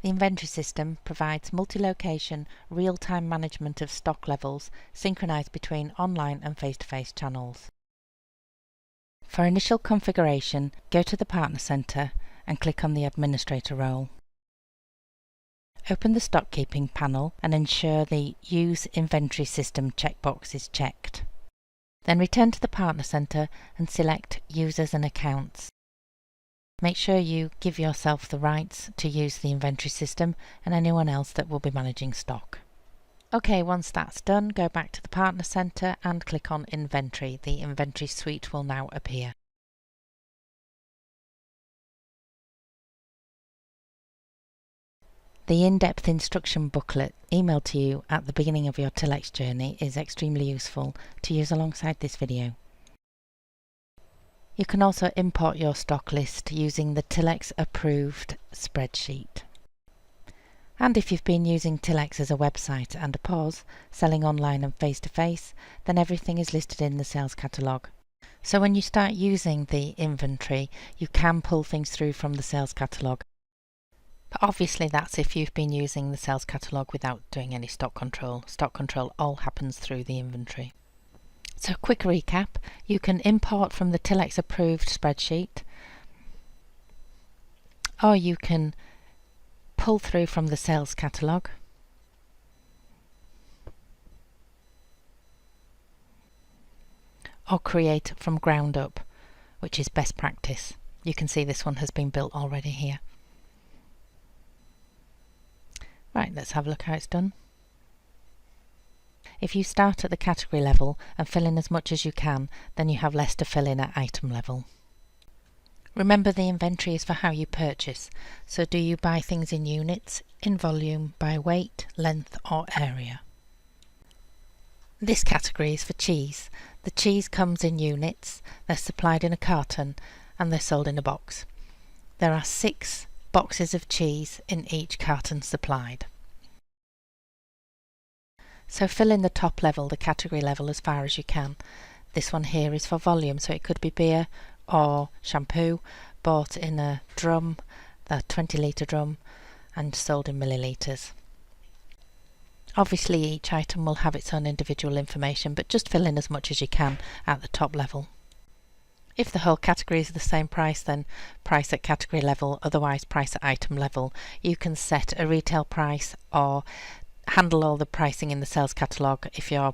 The inventory system provides multi-location, real-time management of stock levels synchronized between online and face-to-face channels. For initial configuration, go to the Partner Center and click on the Administrator role. Open the Stock Keeping panel and ensure the Use Inventory System checkbox is checked. Then return to the Partner Center and select Users and Accounts. Make sure you give yourself the rights to use the inventory system and anyone else that will be managing stock. OK, once that's done, go back to the Partner Center and click on Inventory. The Inventory suite will now appear. The in-depth instruction booklet emailed to you at the beginning of your Tillex journey is extremely useful to use alongside this video. You can also import your stock list using the Tillex approved spreadsheet. And if you've been using Tillex as a website and a POS, selling online and face-to-face, then everything is listed in the sales catalogue. So when you start using the inventory, you can pull things through from the sales catalogue. But obviously that's if you've been using the sales catalogue without doing any stock control. Stock control all happens through the inventory. So quick recap, you can import from the Tillex approved spreadsheet, or you can pull through from the sales catalogue, or create from ground up, which is best practice. You can see this one has been built already here. Right, let's have a look how it's done. If you start at the category level and fill in as much as you can, then you have less to fill in at item level. Remember, the inventory is for how you purchase, so do you buy things in units, in volume, by weight, length or area? This category is for cheese. The cheese comes in units, they're supplied in a carton and they're sold in a box. There are 6 boxes of cheese in each carton supplied. So fill in the top level, the category level, as far as you can. This one here is for volume, so it could be beer or shampoo bought in a drum, the 20-litre drum, and sold in millilitres. Obviously each item will have its own individual information, but just fill in as much as you can at the top level. If the whole category is the same price, then price at category level, otherwise price at item level. You can set a retail price or handle all the pricing in the sales catalogue if you're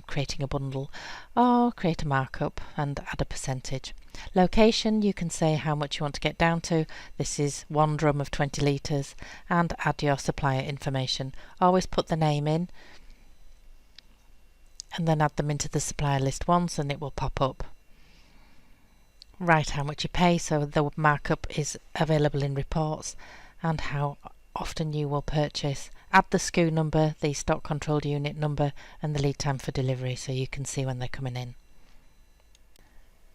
creating a bundle, or create a markup and add a percentage. Location, you can say how much you want to get down to. This is 1 drum of 20 litres, and add your supplier information. Always put the name in and then add them into the supplier list once and it will pop up. Write how much you pay, so the markup is available in reports, and how often you will purchase. Add the SKU number, the stock controlled unit number, and the lead time for delivery, so you can see when they're coming in.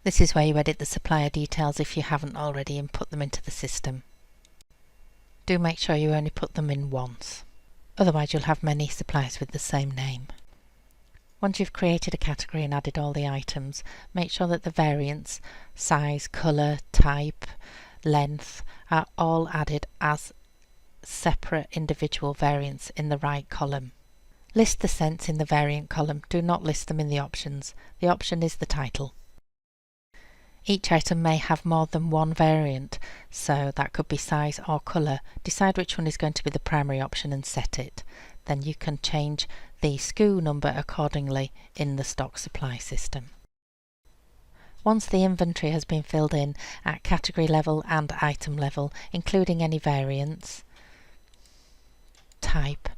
This is where you edit the supplier details if you haven't already input them into the system. Do make sure you only put them in once, otherwise you'll have many suppliers with the same name. Once you've created a category and added all the items, make sure that the variants, size, colour, type, length are all added as separate individual variants in the right column. List the cents in the variant column. Do not list them in the options. The option is the title. Each item may have more than one variant, so that could be size or colour. Decide which one is going to be the primary option and set it. Then you can change the SKU number accordingly in the stock supply system. Once the inventory has been filled in at category level and item level, including any variants, type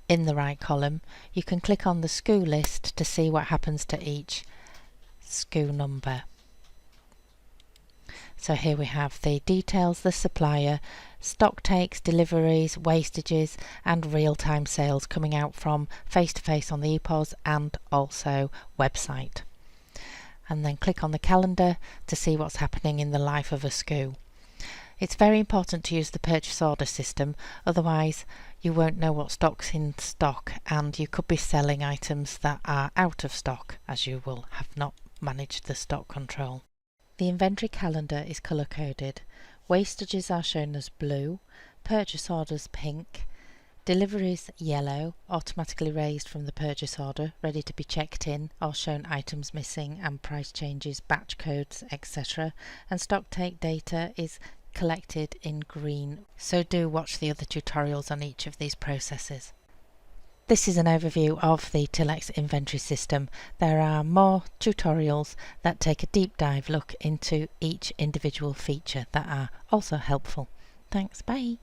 in the right column, you can click on the SKU list to see what happens to each SKU number. So here we have the details, the supplier, stock takes, deliveries, wastages and real-time sales coming out from face-to-face on the EPOS and also website. And then click on the calendar to see what's happening in the life of a SKU. It's very important to use the purchase order system, otherwise you won't know what stock's in stock and you could be selling items that are out of stock, as you will have not managed the stock control. The inventory calendar is colour coded. Wastages are shown as blue, purchase orders pink, deliveries yellow, automatically raised from the purchase order, ready to be checked in or shown items missing and price changes, batch codes, etc. And stock take data is collected in green. So do watch the other tutorials on each of these processes. This is an overview of the Tillex inventory system. There are more tutorials that take a deep dive look into each individual feature that are also helpful. Thanks, bye.